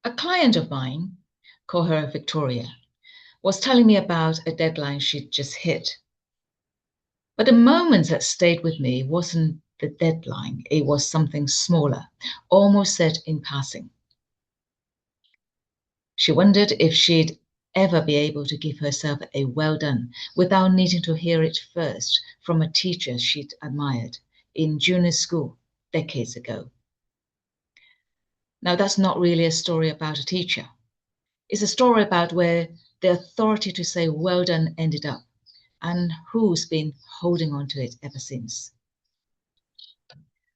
A client of mine, call her Victoria, was telling me about a deadline she'd just hit. But the moment that stayed with me wasn't the deadline, it was something smaller, almost said in passing. She wondered if she'd ever be able to give herself a well done without needing to hear it first from a teacher she'd admired in junior school decades ago. Now, that's not really a story about a teacher. It's a story about where the authority to say well done ended up and who's been holding on to it ever since.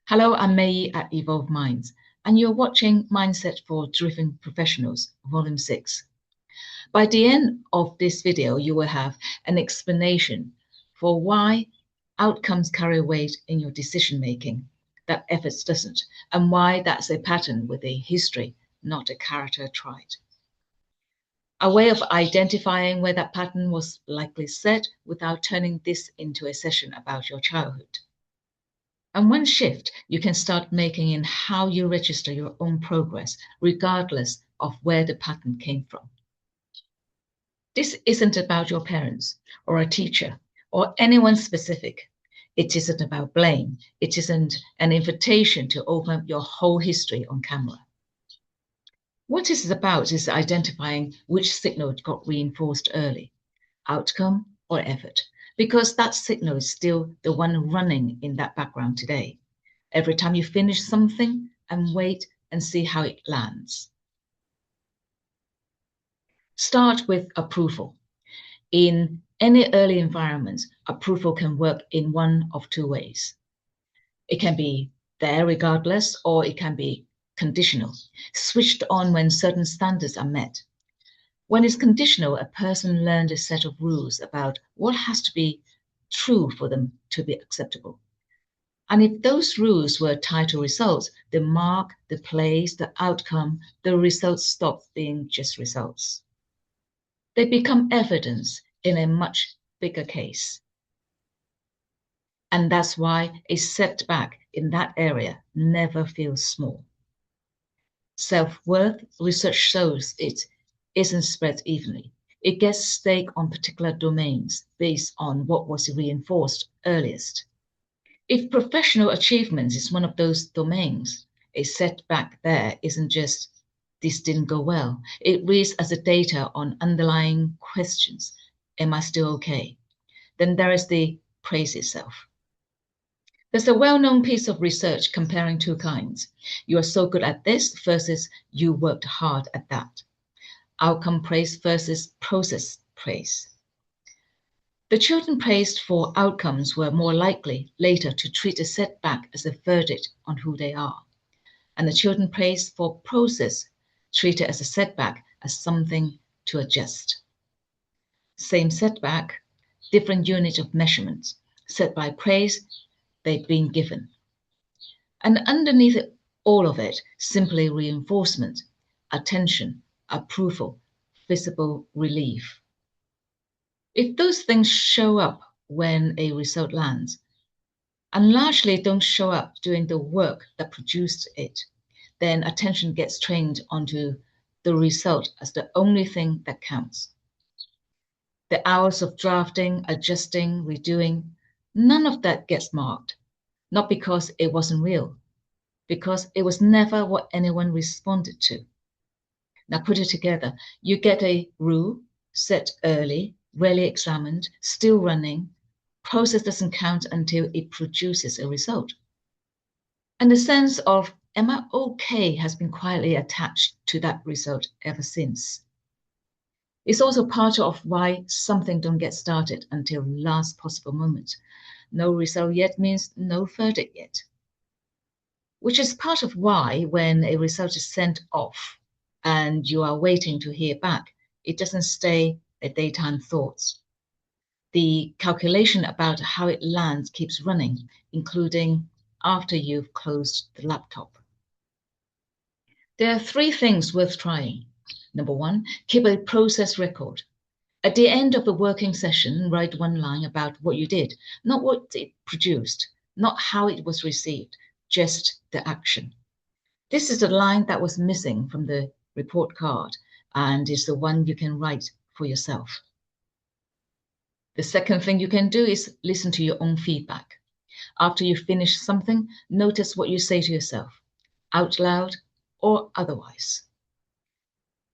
Hello, I'm May at Evolve Minds, and you're watching Mindset for Driven Professionals, Volume 6. By the end of this video, you will have an explanation for why outcomes carry weight in your decision making that efforts doesn't, and why that's a pattern with a history, not a character trait. A way of identifying where that pattern was likely set without turning this into a session about your childhood. And one shift you can start making in how you register your own progress, regardless of where the pattern came from. This isn't about your parents or a teacher or anyone specific. It isn't about blame. It isn't an invitation to open up your whole history on camera. What this is about is identifying which signal got reinforced early, outcome or effort, because that signal is still the one running in that background today. Every time you finish something, and wait and see how it lands. Start with approval. In any early environment, approval can work in one of two ways. It can be there regardless, or it can be conditional, switched on when certain standards are met. When it's conditional, a person learned a set of rules about what has to be true for them to be acceptable. And if those rules were tied to results, the mark, the place, the outcome, the results stop being just results. They become evidence in a much bigger case. And that's why a setback in that area never feels small. Self-worth research shows it isn't spread evenly. It gets stake on particular domains based on what was reinforced earliest. If professional achievement is one of those domains, a setback there isn't just this didn't go well. It reads as a data on underlying questions. Am I still okay? Then there is the praise itself. There's a well-known piece of research comparing two kinds. You are so good at this versus you worked hard at that. Outcome praise versus process praise. The children praised for outcomes were more likely later to treat a setback as a verdict on who they are. And the children praised for process treat it as a setback, as something to adjust. Same setback, different unit of measurement, set by praise they'd been given. And underneath all of it, simply reinforcement, attention, approval, visible relief. If those things show up when a result lands, and largely don't show up during the work that produced it, then attention gets trained onto the result as the only thing that counts. The hours of drafting, adjusting, redoing, none of that gets marked. Not because it wasn't real, because it was never what anyone responded to. Now put it together. You get a rule set early, rarely examined, still running. Process doesn't count until it produces a result. And the sense of am I okay has been quietly attached to that result ever since. It's also part of why something don't get started until last possible moment. No result yet means no verdict yet. Which is part of why when a result is sent off and you are waiting to hear back, it doesn't stay a daytime thought. The calculation about how it lands keeps running, including after you've closed the laptop. There are three things worth trying. Number one, keep a process record. At the end of a working session, write one line about what you did, not what it produced, not how it was received, just the action. This is the line that was missing from the report card, and it's the one you can write for yourself. The second thing you can do is listen to your own feedback. After you finish something, notice what you say to yourself, out loud or otherwise.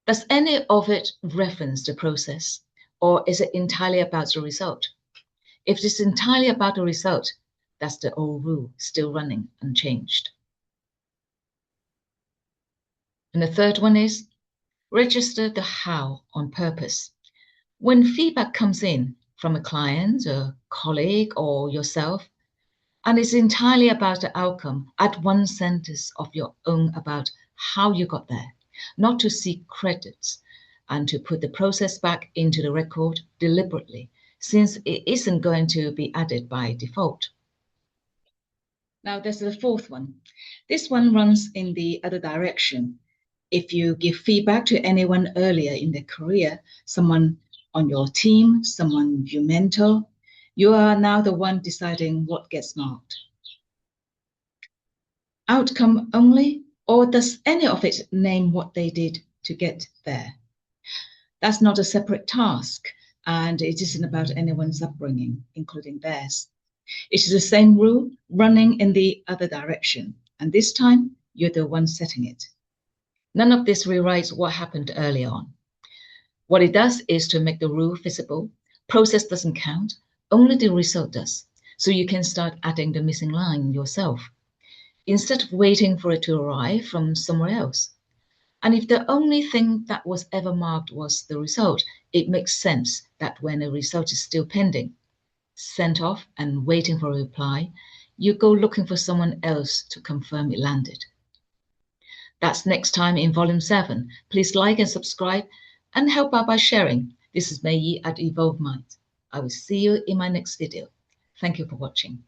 Does any of it reference the process, or is it entirely about the result? If it's entirely about the result, that's the old rule still running unchanged. And the third one is register the how on purpose. When feedback comes in from a client, a colleague, or yourself, and it's entirely about the outcome, add one sentence of your own about how you got there, not to seek credits, and to put the process back into the record deliberately, since it isn't going to be added by default. Now, there's the fourth one. This one runs in the other direction. If you give feedback to anyone earlier in their career, someone on your team, someone you mentor, you are now the one deciding what gets marked. Outcome only, or does any of it name what they did to get there? That's not a separate task, and it isn't about anyone's upbringing, including theirs. It is the same rule running in the other direction, and this time you're the one setting it. None of this rewrites what happened early on. What it does is to make the rule visible. Process doesn't count, only the result does. So you can start adding the missing line yourself, instead of waiting for it to arrive from somewhere else. And if the only thing that was ever marked was the result, it makes sense that when a result is still pending, sent off and waiting for a reply, you go looking for someone else to confirm it landed. That's next time in Volume 7. Please like and subscribe and help out by sharing. This is Mei Yi at Evolve Mind. I will see you in my next video. Thank you for watching.